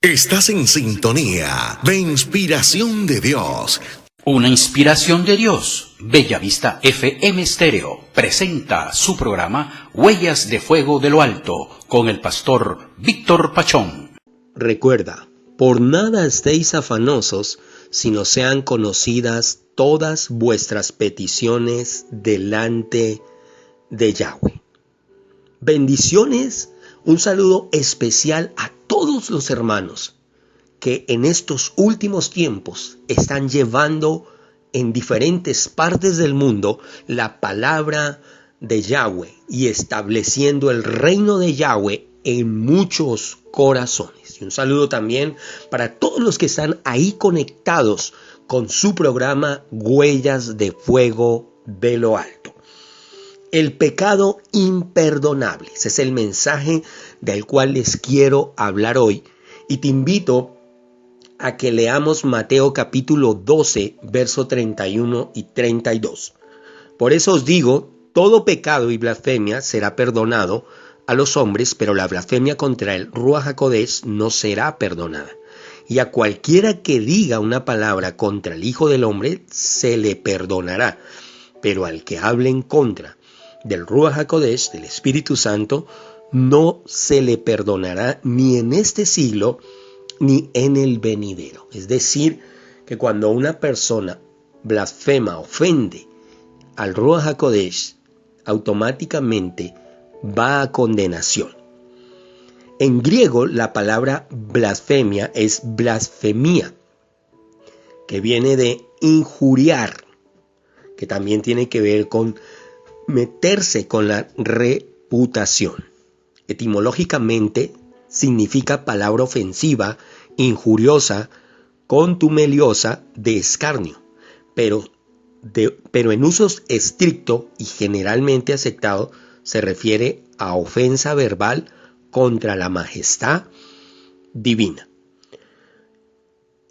Estás en sintonía de Inspiración de Dios. Una inspiración de Dios. Bellavista FM Stereo presenta su programa Huellas de Fuego de lo Alto con el pastor Víctor Pachón. Recuerda, por nada estéis afanosos, sino sean conocidas todas vuestras peticiones delante de Yahweh. Bendiciones, un saludo especial a todos los hermanos que en estos últimos tiempos están llevando en diferentes partes del mundo la palabra de Yahweh y estableciendo el reino de Yahweh en muchos corazones. Y un saludo también para todos los que están ahí conectados con su programa Huellas de Fuego de lo Alto. El pecado imperdonable. Ese es el mensaje del cual les quiero hablar hoy. Y te invito a que leamos Mateo capítulo 12, verso 31 y 32. Por eso os digo, todo pecado y blasfemia será perdonado a los hombres, pero la blasfemia contra el Ruach HaKodesh no será perdonada. Y a cualquiera que diga una palabra contra el Hijo del Hombre se le perdonará, pero al que hable en contra del Ruach HaKodesh, del Espíritu Santo, no se le perdonará ni en este siglo ni en el venidero. Es decir, que cuando una persona blasfema, ofende al Ruach HaKodesh, automáticamente va a condenación. En griego la palabra blasfemia es blasfemia, que viene de injuriar, que también tiene que ver con meterse con la reputación. Etimológicamente significa palabra ofensiva, injuriosa, contumeliosa, de escarnio, pero en uso estricto y generalmente aceptado se refiere a ofensa verbal contra la majestad divina.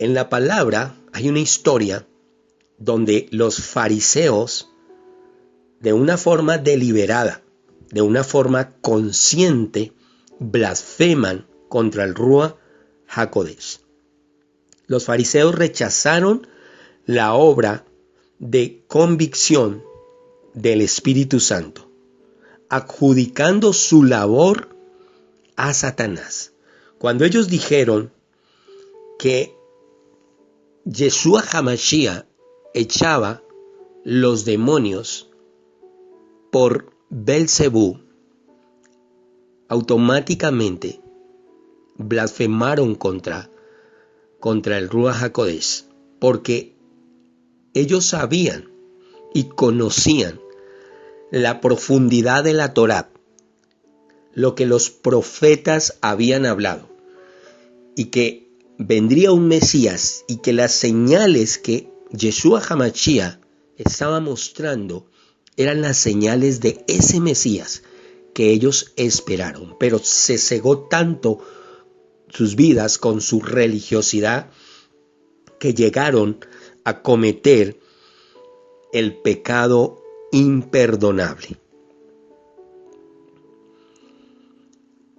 En la palabra hay una historia donde los fariseos, de una forma deliberada, de una forma consciente, blasfeman contra el Ruach HaKodesh. Los fariseos rechazaron la obra de convicción del Espíritu Santo, adjudicando su labor a Satanás. Cuando ellos dijeron que Yeshua HaMashiach echaba los demonios por Belzebú, automáticamente blasfemaron contra el Ruach HaKodesh, porque ellos sabían y conocían la profundidad de la Torá, lo que los profetas habían hablado, y que vendría un Mesías y que las señales que Yeshua HaMashiach estaba mostrando eran las señales de ese Mesías que ellos esperaron. Pero se cegó tanto sus vidas con su religiosidad que llegaron a cometer el pecado imperdonable.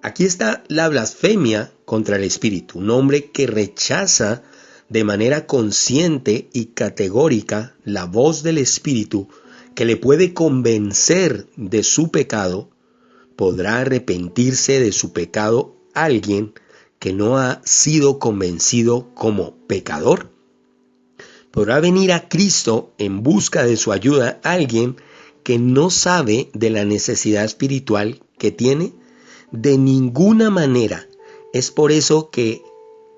Aquí está la blasfemia contra el Espíritu, un hombre que rechaza de manera consciente y categórica la voz del Espíritu que le puede convencer de su pecado. ¿Podrá arrepentirse de su pecado alguien que no ha sido convencido como pecador? ¿Podrá venir a Cristo en busca de su ayuda alguien que no sabe de la necesidad espiritual que tiene? De ninguna manera. Es por eso que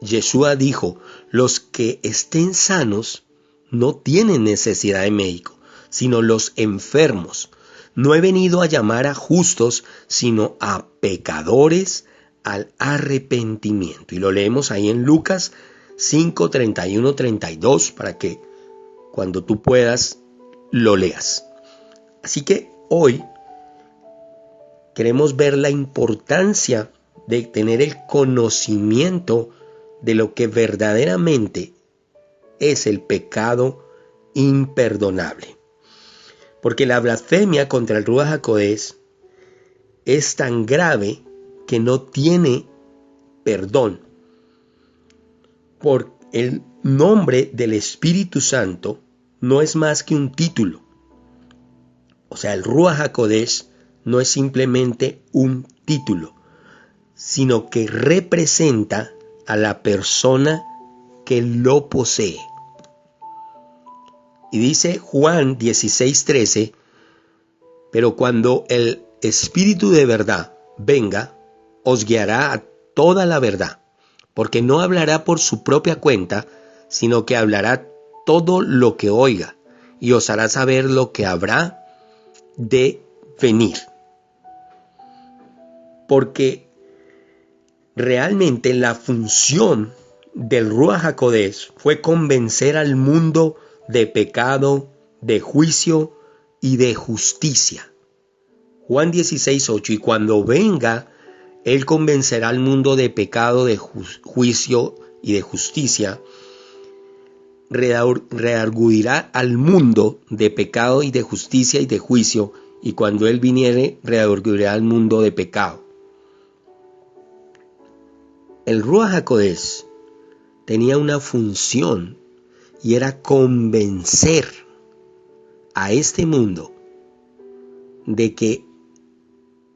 Yeshua dijo, los que estén sanos no tienen necesidad de médico, sino los enfermos. No he venido a llamar a justos, sino a pecadores al arrepentimiento. Y lo leemos ahí en Lucas 5, 31, 32, para que cuando tú puedas lo leas. Así que hoy queremos ver la importancia de tener el conocimiento de lo que verdaderamente es el pecado imperdonable. Porque la blasfemia contra el Ruach HaKodesh es tan grave que no tiene perdón. Por el nombre del Espíritu Santo no es más que un título. O sea, el Ruach HaKodesh no es simplemente un título, sino que representa a la persona que lo posee. Y dice Juan 16:13, pero cuando el Espíritu de verdad venga, os guiará a toda la verdad, porque no hablará por su propia cuenta, sino que hablará todo lo que oiga, y os hará saber lo que habrá de venir. Porque realmente la función del Ruach HaKodesh fue convencer al mundo de pecado, de juicio y de justicia. Juan 16:8, y cuando venga, Él convencerá al mundo de pecado, de juicio y de justicia. Redarguirá al mundo de pecado y de justicia y de juicio, y cuando Él viniere, redarguirá al mundo de pecado. El Ruach HaKodesh tenía una función y era convencer a este mundo de que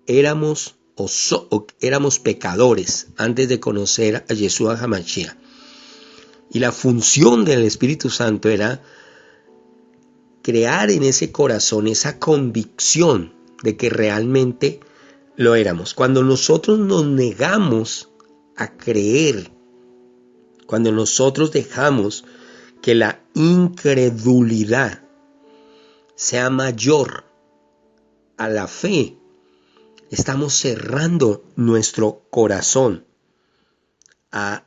éramos pecadores antes de conocer a Yeshua HaMashiach. Y la función del Espíritu Santo era crear en ese corazón esa convicción de que realmente lo éramos. Cuando nosotros nos negamos a creer, cuando nosotros dejamos que la incredulidad sea mayor a la fe, estamos cerrando nuestro corazón a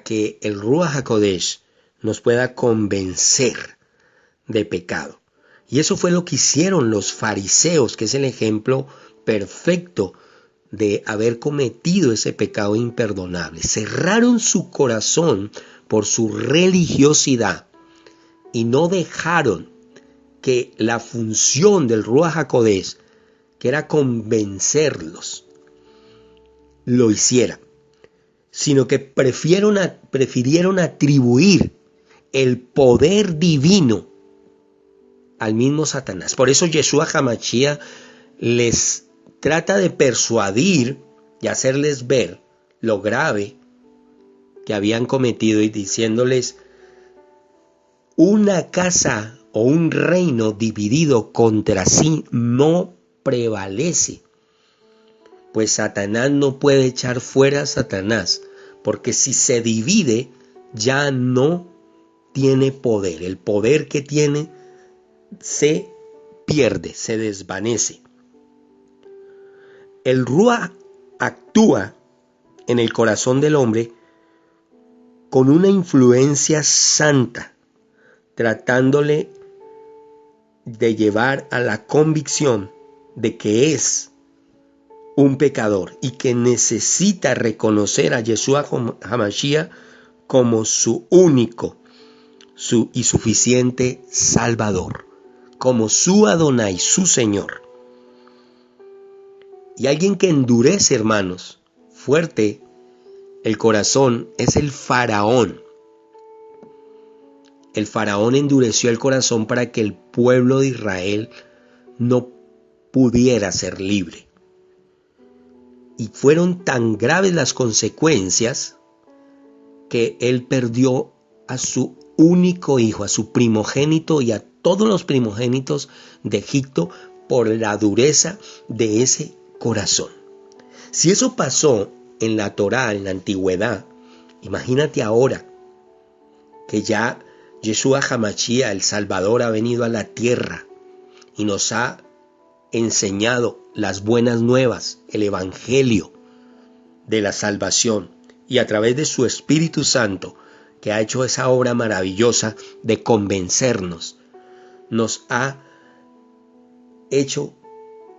que el Ruach HaKodesh nos pueda convencer de pecado. Y eso fue lo que hicieron los fariseos, que es el ejemplo perfecto de haber cometido ese pecado imperdonable. Cerraron su corazón por su religiosidad y no dejaron que la función del Ruach HaKodesh, que era convencerlos, lo hiciera, sino que prefirieron atribuir el poder divino al mismo Satanás. Por eso Yeshua HaMashiach les trata de persuadir y hacerles ver lo grave que habían cometido, y diciéndoles: una casa o un reino dividido contra sí no prevalece. Pues Satanás no puede echar fuera a Satanás, porque si se divide ya no tiene poder. El poder que tiene se pierde, se desvanece. El Ruach actúa en el corazón del hombre con una influencia santa, tratándole de llevar a la convicción de que es un pecador y que necesita reconocer a Yeshua HaMashiach como su único y suficiente Salvador, como su Adonai, su Señor. Y alguien que endurece, hermanos, fuerte el corazón es el faraón. El faraón endureció el corazón para que el pueblo de Israel no pudiera ser libre. Y fueron tan graves las consecuencias que él perdió a su único hijo, a su primogénito y a todos los primogénitos de Egipto por la dureza de ese corazón. Si eso pasó en la Torá, en la antigüedad, imagínate ahora que ya Yeshua HaMashiach, el Salvador, ha venido a la tierra y nos ha enseñado las buenas nuevas, el evangelio de la salvación, y a través de su Espíritu Santo, que ha hecho esa obra maravillosa de convencernos, nos ha hecho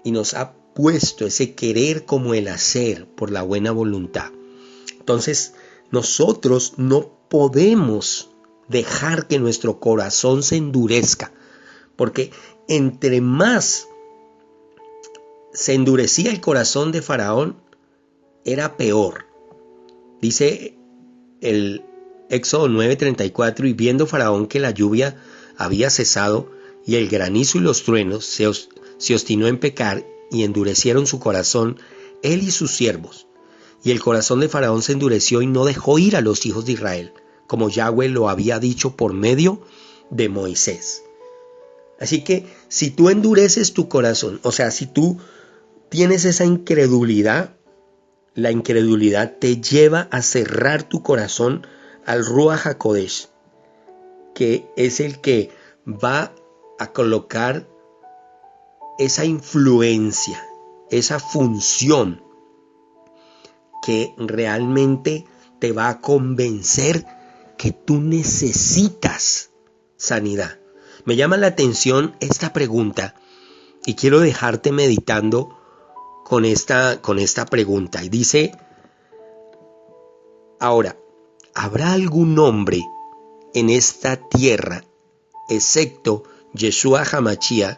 y nos ha puesto ese querer como el hacer por la buena voluntad. Entonces nosotros no podemos dejar que nuestro corazón se endurezca, porque entre más se endurecía el corazón de Faraón, era peor. Dice el Éxodo 9:34, y viendo Faraón que la lluvia había cesado y el granizo y los truenos, se obstinó en pecar y endurecieron su corazón, él y sus siervos. Y el corazón de Faraón se endureció y no dejó ir a los hijos de Israel, como Yahweh lo había dicho por medio de Moisés. Así que si tú endureces tu corazón, o sea, si tú tienes esa incredulidad, la incredulidad te lleva a cerrar tu corazón al Ruach HaKodesh, que es el que va a colocar esa influencia, esa función que realmente te va a convencer que tú necesitas sanidad. Me llama la atención esta pregunta y quiero dejarte meditando con esta pregunta. Y dice, ahora, ¿habrá algún hombre en esta tierra, excepto Yeshua HaMashiach,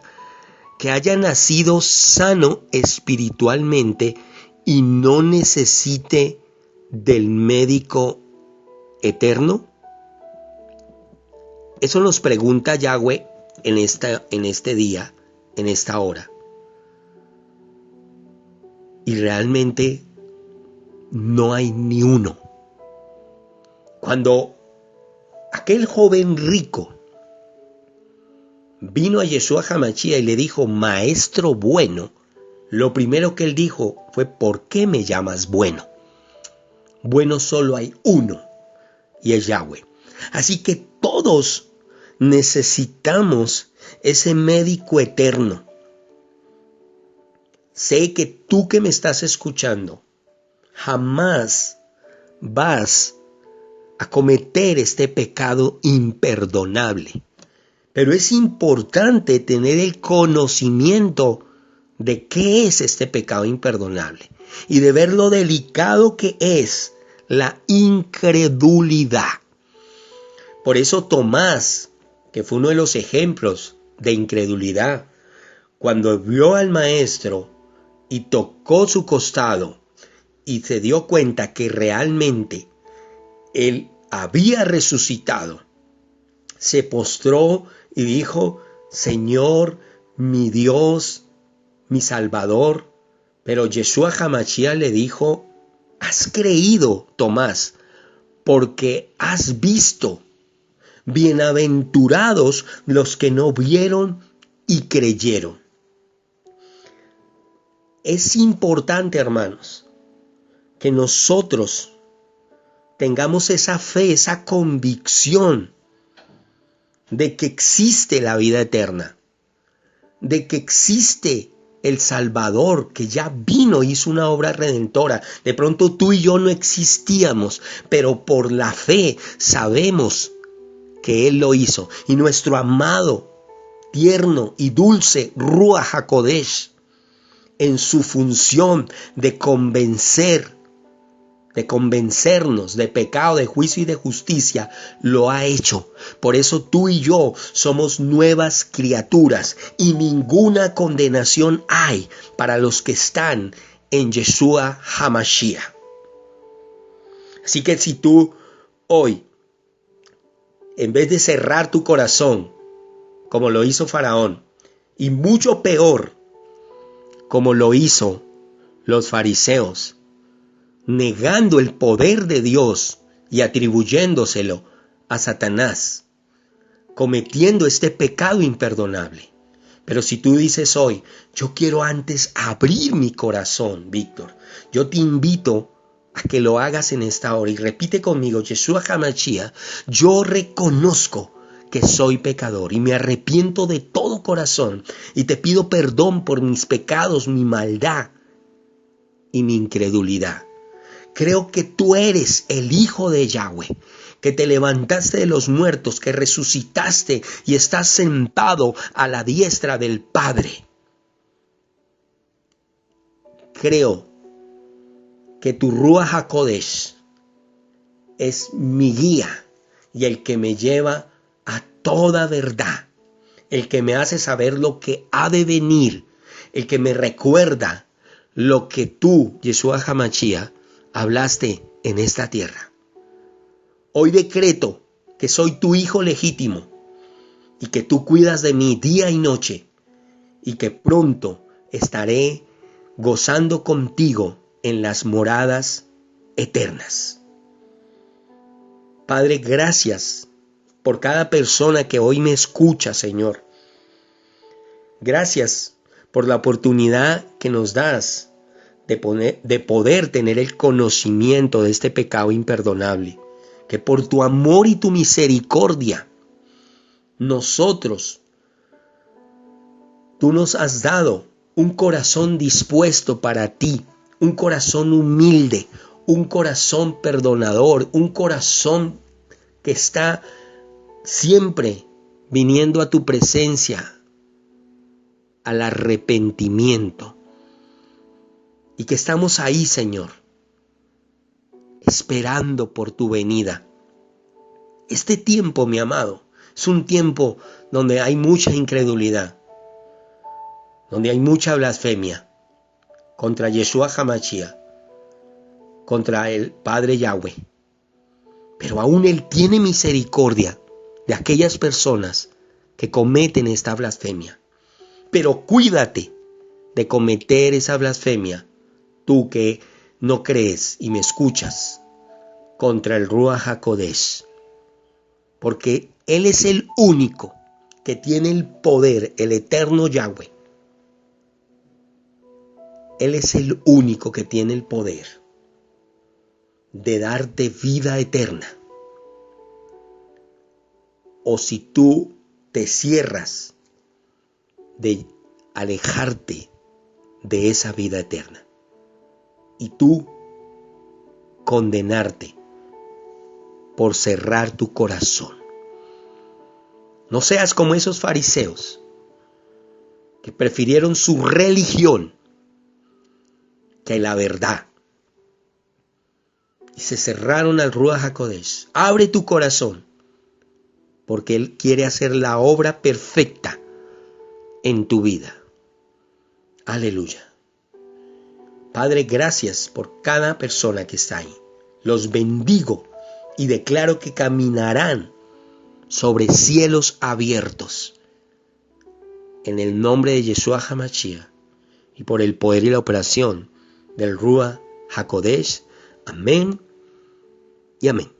que haya nacido sano espiritualmente y no necesite del médico eterno? Eso nos pregunta Yahweh en este día, en esta hora. Y realmente no hay ni uno. Cuando aquel joven rico vino a Yeshua HaMashiach y le dijo, maestro bueno, lo primero que él dijo fue, ¿por qué me llamas bueno? Bueno solo hay uno, y es Yahweh. Así que todos necesitamos ese médico eterno. Sé que tú que me estás escuchando, jamás vas a cometer este pecado imperdonable. Pero es importante tener el conocimiento de qué es este pecado imperdonable y de ver lo delicado que es la incredulidad. Por eso Tomás, que fue uno de los ejemplos de incredulidad, cuando vio al maestro y tocó su costado y se dio cuenta que realmente él había resucitado, se postró y dijo, Señor, mi Dios, mi Salvador. Pero Yeshua HaMashiach le dijo, has creído, Tomás, porque has visto. Bienaventurados los que no vieron y creyeron. Es importante, hermanos, que nosotros tengamos esa fe, esa convicción de que existe la vida eterna, de que existe el Salvador que ya vino, hizo una obra redentora. De pronto tú y yo no existíamos, pero por la fe sabemos que Él lo hizo. Y nuestro amado, tierno y dulce Ruach HaKodesh, en su función de convencernos de pecado, de juicio y de justicia, lo ha hecho. Por eso tú y yo somos nuevas criaturas y ninguna condenación hay para los que están en Yeshua HaMashiach. Así que si tú hoy, en vez de cerrar tu corazón, como lo hizo Faraón, y mucho peor, como lo hizo los fariseos, negando el poder de Dios y atribuyéndoselo a Satanás, cometiendo este pecado imperdonable. Pero si tú dices hoy, yo quiero antes abrir mi corazón, Víctor, yo te invito a que lo hagas en esta hora y repite conmigo, Yeshua HaMashiach, yo reconozco que soy pecador y me arrepiento de todo corazón y te pido perdón por mis pecados, mi maldad y mi incredulidad. Creo que tú eres el Hijo de Yahweh, que te levantaste de los muertos, que resucitaste y estás sentado a la diestra del Padre. Creo que tu Ruach HaKodesh es mi guía y el que me lleva a toda verdad, el que me hace saber lo que ha de venir, el que me recuerda lo que tú, Yeshua HaMashiach, hablaste en esta tierra. Hoy decreto que soy tu hijo legítimo y que tú cuidas de mí día y noche y que pronto estaré gozando contigo en las moradas eternas. Padre, gracias por cada persona que hoy me escucha, Señor. Gracias por la oportunidad que nos das de poder tener el conocimiento de este pecado imperdonable. Que por tu amor y tu misericordia, tú nos has dado un corazón dispuesto para ti, un corazón humilde, un corazón perdonador, un corazón que está siempre viniendo a tu presencia, al arrepentimiento. Y que estamos ahí, Señor, esperando por tu venida. Este tiempo, mi amado, es un tiempo donde hay mucha incredulidad, donde hay mucha blasfemia contra Yeshua HaMashiach, contra el Padre Yahweh. Pero aún Él tiene misericordia de aquellas personas que cometen esta blasfemia. Pero cuídate de cometer esa blasfemia, tú que no crees y me escuchas, contra el Ruach HaKodesh. Porque Él es el único que tiene el poder, el eterno Yahweh. Él es el único que tiene el poder de darte vida eterna. O si tú te cierras de alejarte de esa vida eterna y tú condenarte por cerrar tu corazón. No seas como esos fariseos que prefirieron su religión que la verdad y se cerraron al Ruach HaKodesh. Abre tu corazón, porque Él quiere hacer la obra perfecta en tu vida. Aleluya. Padre, gracias por cada persona que está ahí. Los bendigo y declaro que caminarán sobre cielos abiertos. En el nombre de Yeshua HaMashiach y por el poder y la operación del Ruach HaKodesh. Amén y amén.